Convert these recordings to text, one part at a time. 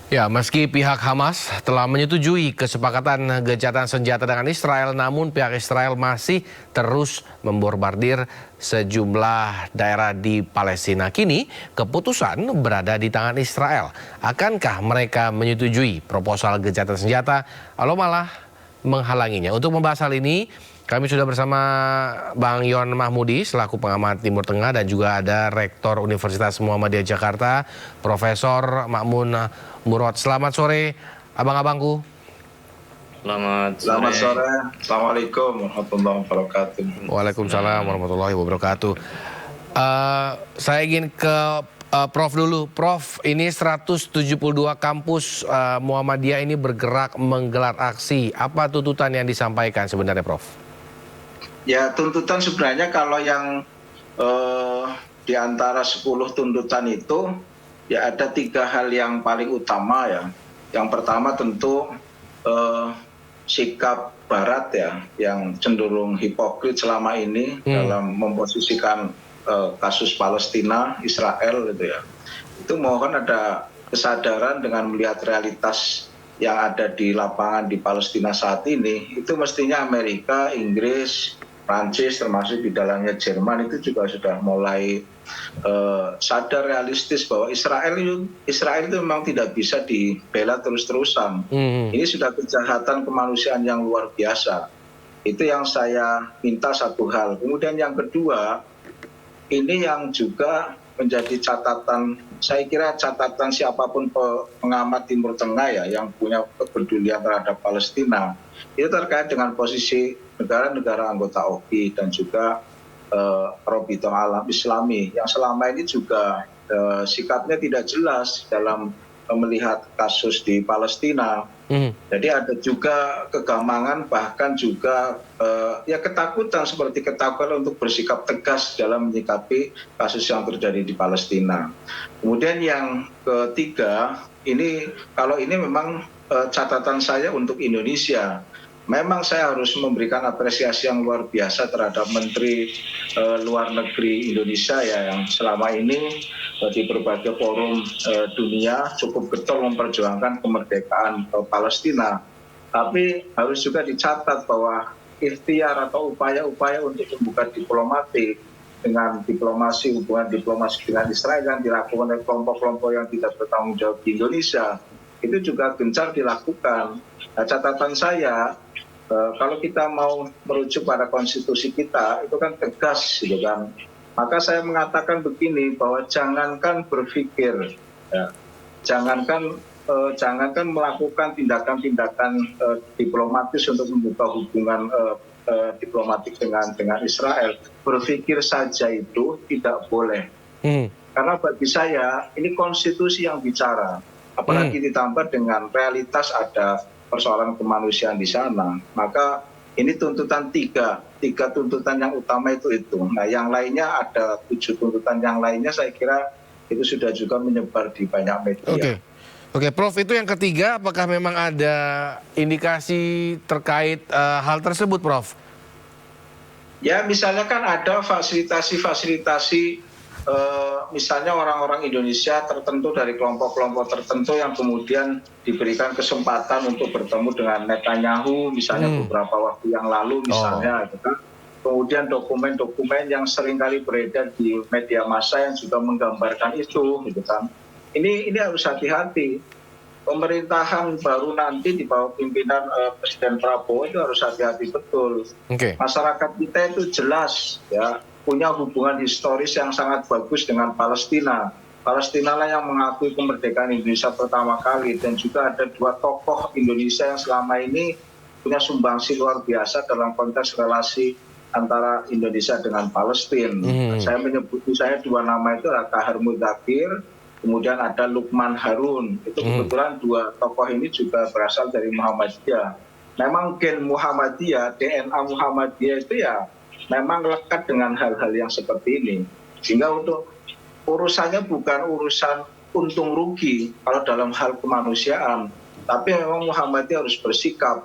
Ya, meski pihak Hamas telah menyetujui kesepakatan gencatan senjata dengan Israel, namun pihak Israel masih terus memborbardir sejumlah daerah di Palestina. Kini, keputusan berada di tangan Israel. Akankah mereka menyetujui proposal gencatan senjata atau malah menghalanginya? Untuk membahas hal ini, kami sudah bersama Bang Yon Mahmudi selaku pengamat Timur Tengah dan juga ada Rektor Universitas Muhammadiyah Jakarta, Profesor Ma'mun Murad. Selamat sore, abang-abangku. Selamat sore. Assalamualaikum warahmatullahi wabarakatuh. Waalaikumsalam warahmatullahi wabarakatuh. Saya ingin ke Prof dulu. Prof, ini 172 kampus Muhammadiyah ini bergerak menggelar aksi. Apa tuntutan yang disampaikan sebenarnya, Prof? Ya, tuntutan sebenarnya kalau yang di antara 10 tuntutan itu, ya ada 3 hal yang paling utama ya. Yang pertama tentu sikap Barat ya, yang cenderung hipokrit selama ini dalam memposisikan kasus Palestina, Israel gitu ya. Itu mohon ada kesadaran dengan melihat realitas yang ada di lapangan di Palestina saat ini. Itu mestinya Amerika, Inggris, Prancis termasuk di dalamnya Jerman itu juga sudah mulai sadar realistis bahwa Israel itu memang tidak bisa dibela terus-terusan. Ini sudah kejahatan kemanusiaan yang luar biasa. Itu yang saya minta satu hal. Kemudian yang kedua, ini yang juga menjadi catatan, saya kira catatan siapapun pengamat Timur Tengah ya yang punya kepedulian terhadap Palestina, itu terkait dengan posisi negara-negara anggota OI dan juga Rabithah Alam Islami yang selama ini juga sikapnya tidak jelas dalam melihat kasus di Palestina. Jadi ada juga kegamangan, bahkan juga ya ketakutan, seperti ketakutan untuk bersikap tegas dalam menyikapi kasus yang terjadi di Palestina. Kemudian yang ketiga, ini kalau ini memang catatan saya untuk Indonesia. Memang saya harus memberikan apresiasi yang luar biasa terhadap Menteri Luar Negeri Indonesia ya, yang selama ini di berbagai forum dunia cukup getol memperjuangkan kemerdekaan Palestina. Tapi harus juga dicatat bahwa ikhtiar atau upaya-upaya untuk membuka diplomatik dengan diplomasi, hubungan diplomasi dengan Israel yang dilakukan oleh kelompok-kelompok yang tidak bertanggung jawab di Indonesia, itu juga gencar dilakukan. Nah, catatan saya, kalau kita mau merujuk pada konstitusi kita, itu kan tegas gitu kan. Maka saya mengatakan begini, bahwa jangankan berpikir, ya, jangankan melakukan tindakan-tindakan diplomatis untuk membuka hubungan diplomatik dengan Israel, berpikir saja itu tidak boleh. Karena bagi saya ini konstitusi yang bicara, apalagi ditambah dengan realitas ada persoalan kemanusiaan di sana. Maka ini tuntutan tiga tuntutan yang utama itu. Nah, yang lainnya ada 7 tuntutan yang lainnya, saya kira itu sudah juga menyebar di banyak media. Oke, Prof, itu yang ketiga, apakah memang ada indikasi terkait hal tersebut, Prof? Ya, misalnya kan ada fasilitasi misalnya orang-orang Indonesia tertentu dari kelompok-kelompok tertentu yang kemudian diberikan kesempatan untuk bertemu dengan Netanyahu misalnya beberapa waktu yang lalu misalnya gitu. Kemudian dokumen-dokumen yang seringkali beredar di media massa yang juga menggambarkan itu gitu kan. Ini harus hati-hati. Pemerintahan baru nanti di bawah pimpinan Presiden Prabowo itu harus hati-hati betul. Masyarakat kita itu jelas ya punya hubungan historis yang sangat bagus dengan Palestina. Palestina lah yang mengakui kemerdekaan Indonesia pertama kali, dan juga ada 2 tokoh Indonesia yang selama ini punya sumbangsi luar biasa dalam konteks relasi antara Indonesia dengan Palestina. Saya menyebut misalnya 2 nama itu adalah Kahar Mudakir, kemudian ada Lukman Harun. Itu kebetulan 2 tokoh ini juga berasal dari Muhammadiyah. Memang gen Muhammadiyah, DNA Muhammadiyah itu ya memang lekat dengan hal-hal yang seperti ini. Sehingga untuk urusannya bukan urusan untung rugi kalau dalam hal kemanusiaan, tapi memang Muhammadiyah harus bersikap.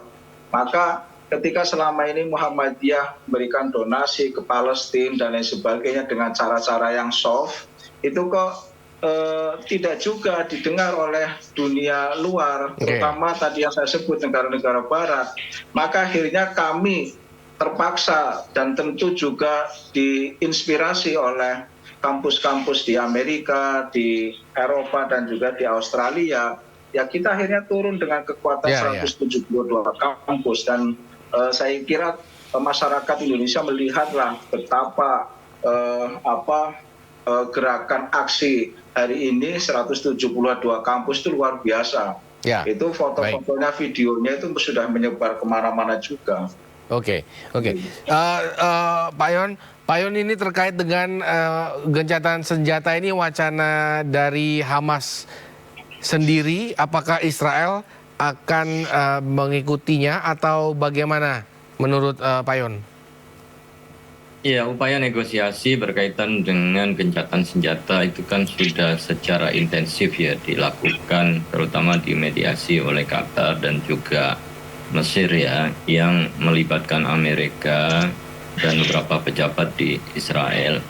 Maka ketika selama ini Muhammadiyah memberikan donasi ke Palestina dan lain sebagainya dengan cara-cara yang soft, itu kok tidak juga didengar oleh dunia luar, terutama tadi yang saya sebut negara-negara barat. Maka akhirnya kami terpaksa dan tentu juga diinspirasi oleh kampus-kampus di Amerika, di Eropa dan juga di Australia. Ya kita akhirnya turun dengan kekuatan 172 kampus dan saya kira masyarakat Indonesia melihatlah betapa gerakan aksi hari ini 172 kampus itu luar biasa. Itu foto-fotonya, videonya itu sudah menyebar kemana-mana juga. Oke. Pak Yon, ini terkait dengan gencatan senjata ini, wacana dari Hamas sendiri, apakah Israel akan mengikutinya atau bagaimana menurut Pak Yon? Ya, upaya negosiasi berkaitan dengan gencatan senjata itu kan sudah secara intensif ya dilakukan, terutama dimediasi oleh Qatar dan juga Mesir ya, yang melibatkan Amerika dan beberapa pejabat di Israel.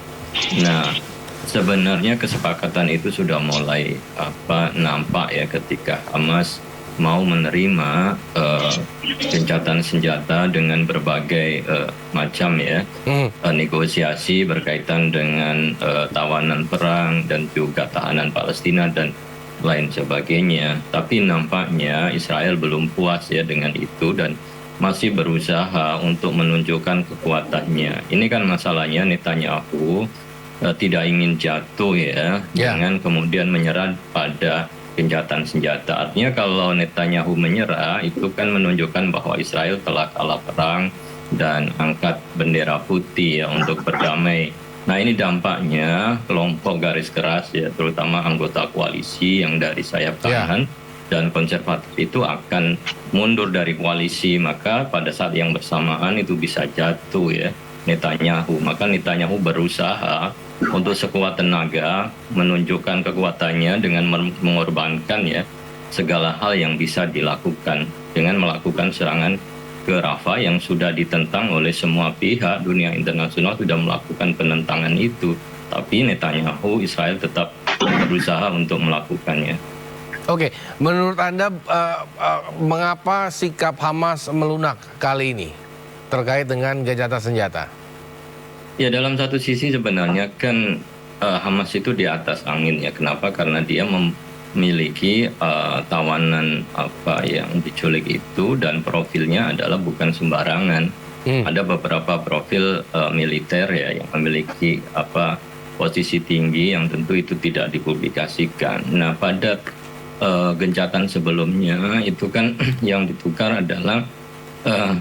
Nah, sebenarnya kesepakatan itu sudah mulai nampak ya ketika Hamas mau menerima gencatan senjata dengan berbagai macam ya negosiasi berkaitan dengan tawanan perang dan juga tahanan Palestina dan lain sebagainya. Tapi nampaknya Israel belum puas ya dengan itu dan masih berusaha untuk menunjukkan kekuatannya. Ini kan masalahnya Netanyahu tidak ingin jatuh ya dengan kemudian menyerah pada gencatan senjata. Artinya kalau Netanyahu menyerah itu kan menunjukkan bahwa Israel telah kalah perang dan angkat bendera putih ya untuk berdamai. Nah ini dampaknya kelompok garis keras ya terutama anggota koalisi yang dari sayap kanan dan konservatif itu akan mundur dari koalisi, maka pada saat yang bersamaan itu bisa jatuh ya Netanyahu. Maka Netanyahu berusaha untuk sekuat tenaga menunjukkan kekuatannya dengan mengorbankan ya segala hal yang bisa dilakukan dengan melakukan serangan ke Rafah yang sudah ditentang oleh semua pihak. Dunia internasional sudah melakukan penentangan itu, tapi Netanyahu Israel tetap berusaha untuk melakukannya. Oke, menurut Anda mengapa sikap Hamas melunak kali ini terkait dengan gencatan senjata? Ya, dalam satu sisi sebenarnya kan Hamas itu di atas angin ya. Kenapa? Karena dia memiliki tawanan yang diculik itu dan profilnya adalah bukan sembarangan. Ada beberapa profil militer ya yang memiliki posisi tinggi yang tentu itu tidak dipublikasikan. Nah, pada gencatan sebelumnya itu kan yang ditukar adalah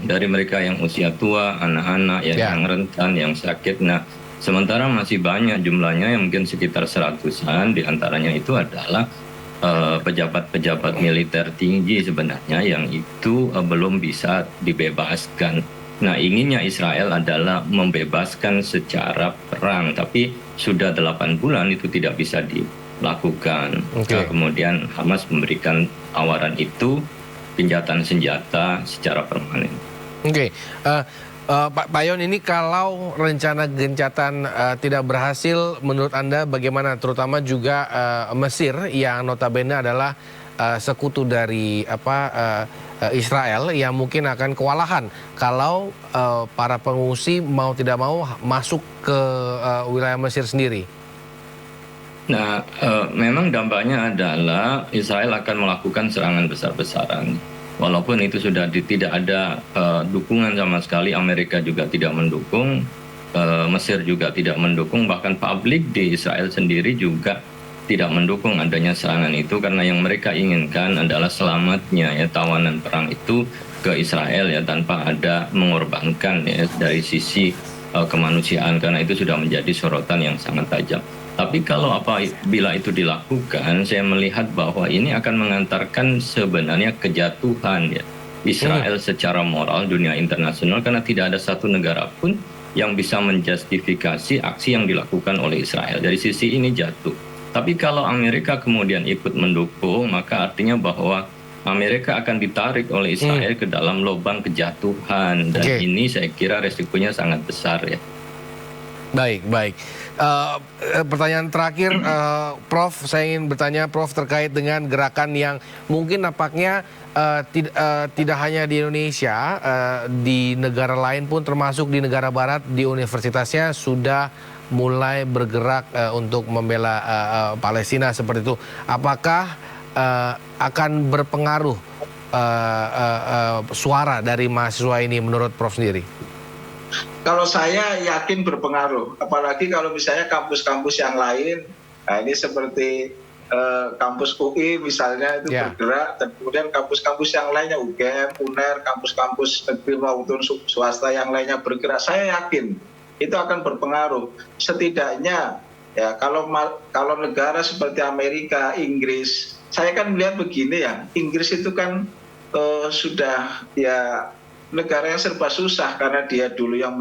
dari mereka yang usia tua, anak-anak yang rentan, yang sakit. Nah, sementara masih banyak jumlahnya yang mungkin sekitar 100-an, diantaranya itu adalah pejabat-pejabat militer tinggi sebenarnya yang itu belum bisa dibebaskan. Nah, inginnya Israel adalah membebaskan secara perang, tapi sudah 8 bulan itu tidak bisa dilakukan. Nah, kemudian Hamas memberikan tawaran itu, gencatan senjata secara permanen. Pak Yon, ini kalau rencana gencatan tidak berhasil, menurut Anda bagaimana? Terutama juga Mesir yang notabene adalah sekutu dari Israel yang mungkin akan kewalahan kalau para pengungsi mau tidak mau masuk ke wilayah Mesir sendiri. Nah, memang dampaknya adalah Israel akan melakukan serangan besar-besaran. Walaupun itu sudah tidak ada dukungan sama sekali, Amerika juga tidak mendukung, Mesir juga tidak mendukung, bahkan publik di Israel sendiri juga tidak mendukung adanya serangan itu, karena yang mereka inginkan adalah selamatnya ya tawanan perang itu ke Israel ya tanpa ada mengorbankan ya dari sisi kemanusiaan, karena itu sudah menjadi sorotan yang sangat tajam. Tapi kalau bila itu dilakukan, saya melihat bahwa ini akan mengantarkan sebenarnya kejatuhan ya Israel secara moral dunia internasional, karena tidak ada satu negara pun yang bisa menjustifikasi aksi yang dilakukan oleh Israel. Dari sisi ini jatuh. Tapi kalau Amerika kemudian ikut mendukung, maka artinya bahwa Amerika akan ditarik oleh Israel ke dalam lubang kejatuhan, dan ini saya kira resikonya sangat besar ya. Baik. Pertanyaan terakhir, Prof, saya ingin bertanya Prof terkait dengan gerakan yang mungkin nampaknya tidak hanya di Indonesia, di negara lain pun termasuk di negara barat, di universitasnya sudah mulai bergerak untuk membela Palestina seperti itu. Apakah akan berpengaruh suara dari mahasiswa ini menurut Prof sendiri? Kalau saya yakin berpengaruh, apalagi kalau misalnya kampus-kampus yang lain, nah ini seperti kampus UI misalnya itu bergerak, dan kemudian kampus-kampus yang lainnya UGM, UNER, kampus-kampus negeri maupun swasta yang lainnya bergerak, saya yakin itu akan berpengaruh. Setidaknya ya kalau negara seperti Amerika, Inggris, saya kan melihat begini ya, Inggris itu kan sudah ya negara yang serba susah karena dia dulu yang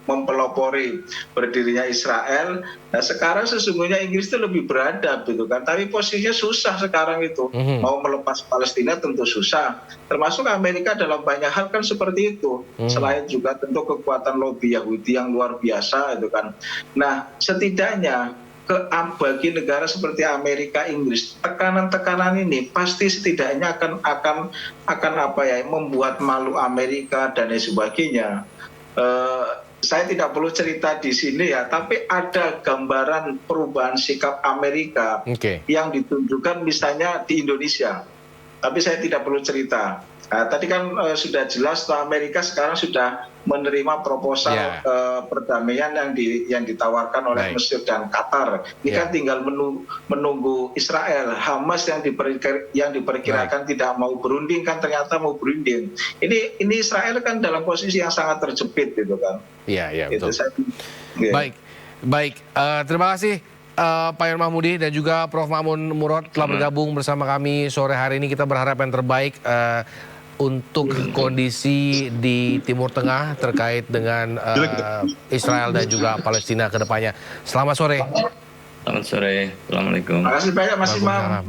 mempelopori berdirinya Israel. Nah sekarang sesungguhnya Inggris itu lebih beradab gitu kan, tapi posisinya susah sekarang itu. Mau melepas Palestina tentu susah. Termasuk Amerika dalam banyak hal kan seperti itu. Selain juga tentu kekuatan lobi Yahudi yang luar biasa itu kan. Nah setidaknya bagi negara seperti Amerika, Inggris, tekanan-tekanan ini pasti setidaknya akan apa ya, membuat malu Amerika dan lain sebagainya. Saya tidak perlu cerita di sini ya, tapi ada gambaran perubahan sikap Amerika yang ditunjukkan misalnya di Indonesia. Tapi saya tidak perlu cerita. Nah, tadi kan sudah jelas bahwa Amerika sekarang sudah menerima proposal perdamaian yang ditawarkan oleh Mesir dan Qatar. Ini kan tinggal menunggu Israel, Hamas yang diperkirakan tidak mau berunding kan ternyata mau berunding. Ini Israel kan dalam posisi yang sangat terjepit gitu kan. Iya, betul. Baik. Terima kasih Pak Yon Mahmudi dan juga Prof Ma'mun Murad telah bergabung bersama kami sore hari ini. Kita berharap yang terbaik untuk kondisi di Timur Tengah terkait dengan Israel dan juga Palestina ke depannya. Selamat sore. Selamat sore. Assalamualaikum. Terima kasih banyak Mas Imam.